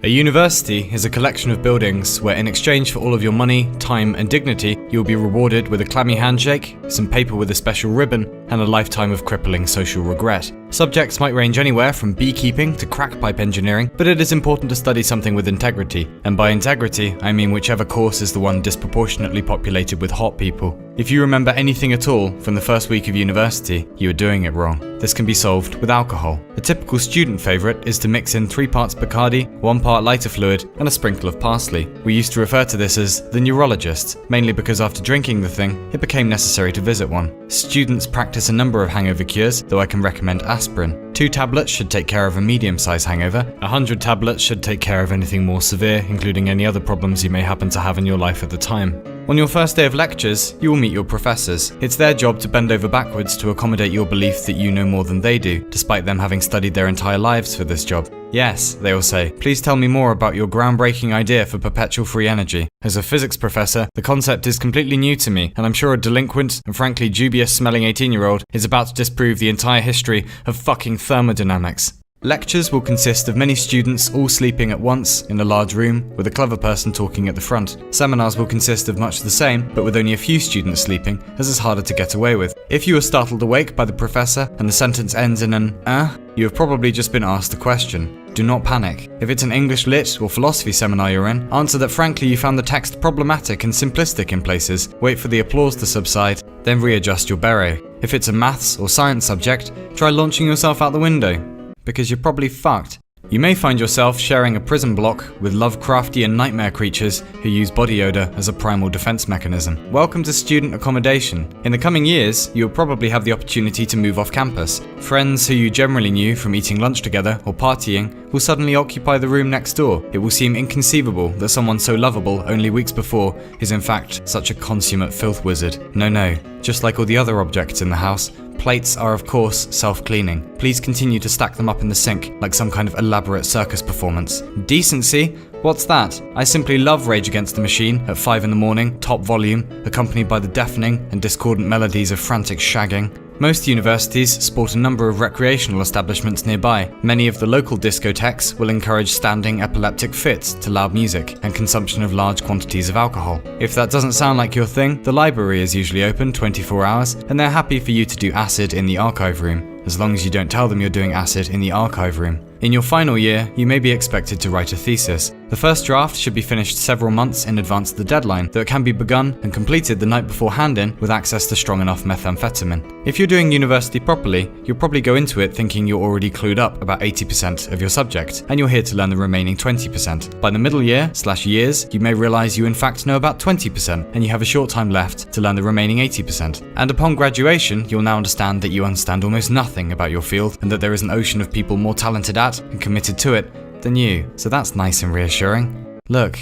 A university is a collection of buildings where in exchange for all of your money, time and dignity, you will be rewarded with a clammy handshake, some paper with a special ribbon, and a lifetime of crippling social regret. Subjects might range anywhere from beekeeping to crackpipe engineering, but it is important to study something with integrity. And by integrity, I mean whichever course is the one disproportionately populated with hot people. If you remember anything at all from the first week of university, you are doing it wrong. This can be solved with alcohol. A typical student favourite is to mix in 3 parts Bacardi, 1 part lighter fluid, and a sprinkle of parsley. We used to refer to this as the neurologist, mainly because after drinking the thing, it became necessary to visit one. Students practice a number of hangover cures, though I can recommend aspirin. 2 tablets should take care of a medium-sized hangover. 100 tablets should take care of anything more severe, including any other problems you may happen to have in your life at the time. On your first day of lectures, you will meet your professors. It's their job to bend over backwards to accommodate your belief that you know more than they do, despite them having studied their entire lives for this job. Yes, they will say, please tell me more about your groundbreaking idea for perpetual free energy. As a physics professor, the concept is completely new to me, and I'm sure a delinquent and frankly dubious-smelling 18-year-old is about to disprove the entire history of fucking thermodynamics. Lectures will consist of many students all sleeping at once in a large room with a clever person talking at the front. Seminars will consist of much the same, but with only a few students sleeping, as it's harder to get away with. If you are startled awake by the professor and the sentence ends in an you have probably just been asked a question. Do not panic. If it's an English lit or philosophy seminar you're in, answer that frankly you found the text problematic and simplistic in places, wait for the applause to subside, then readjust your beret. If it's a maths or science subject, try launching yourself out the window, because you're probably fucked. You may find yourself sharing a prison block with Lovecraftian nightmare creatures who use body odor as a primal defense mechanism. Welcome to student accommodation. In the coming years, you'll probably have the opportunity to move off campus. Friends who you generally knew from eating lunch together or partying will suddenly occupy the room next door. It will seem inconceivable that someone so lovable only weeks before is in fact such a consummate filth wizard. No, just like all the other objects in the house, plates are of course self-cleaning. Please continue to stack them up in the sink like some kind of elaborate circus performance. Decency? What's that? I simply love Rage Against the Machine at 5 in the morning, top volume, accompanied by the deafening and discordant melodies of frantic shagging. Most universities sport a number of recreational establishments nearby. Many of the local discotheques will encourage standing epileptic fits to loud music and consumption of large quantities of alcohol. If that doesn't sound like your thing, the library is usually open 24 hours and they're happy for you to do acid in the archive room, as long as you don't tell them you're doing acid in the archive room. In your final year, you may be expected to write a thesis. The first draft should be finished several months in advance of the deadline, though it can be begun and completed the night before hand-in with access to strong enough methamphetamine. If you're doing university properly, you'll probably go into it thinking you're already clued up about 80% of your subject, and you're here to learn the remaining 20%. By the middle year/years, you may realize you in fact know about 20%, and you have a short time left to learn the remaining 80%. And upon graduation, you'll now understand that you understand almost nothing about your field, and that there is an ocean of people more talented at and committed to it than you. So that's nice and reassuring. Look,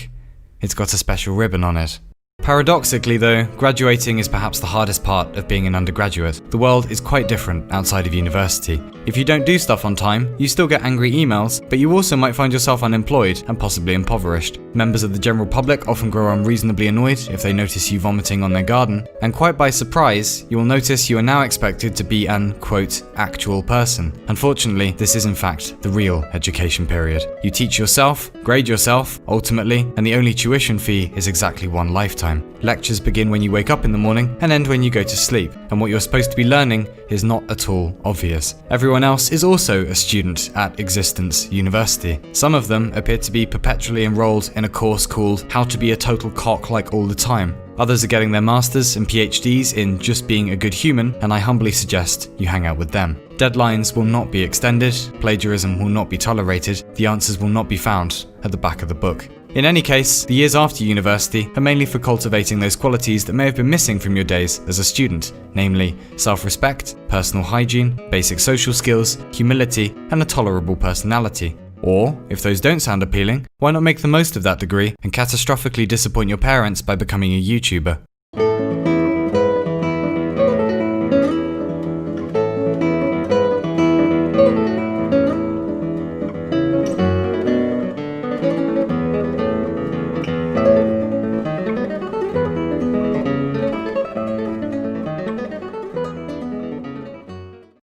it's got a special ribbon on it. Paradoxically though, graduating is perhaps the hardest part of being an undergraduate. The world is quite different outside of university. If you don't do stuff on time, you still get angry emails, but you also might find yourself unemployed and possibly impoverished. Members of the general public often grow unreasonably annoyed if they notice you vomiting on their garden, and quite by surprise, you will notice you are now expected to be an, quote, actual person. Unfortunately, this is in fact the real education period. You teach yourself, grade yourself, ultimately, and the only tuition fee is exactly one lifetime. Lectures begin when you wake up in the morning and end when you go to sleep, and what you're supposed to be learning is not at all obvious. Everyone else is also a student at Existence University. Some of them appear to be perpetually enrolled in a course called How to Be a Total Cock Like All the Time. Others are getting their masters and PhDs in just being a good human, and I humbly suggest you hang out with them. Deadlines will not be extended, plagiarism will not be tolerated, the answers will not be found at the back of the book. In any case, the years after university are mainly for cultivating those qualities that may have been missing from your days as a student, namely self-respect, personal hygiene, basic social skills, humility, and a tolerable personality. Or, if those don't sound appealing, why not make the most of that degree and catastrophically disappoint your parents by becoming a YouTuber?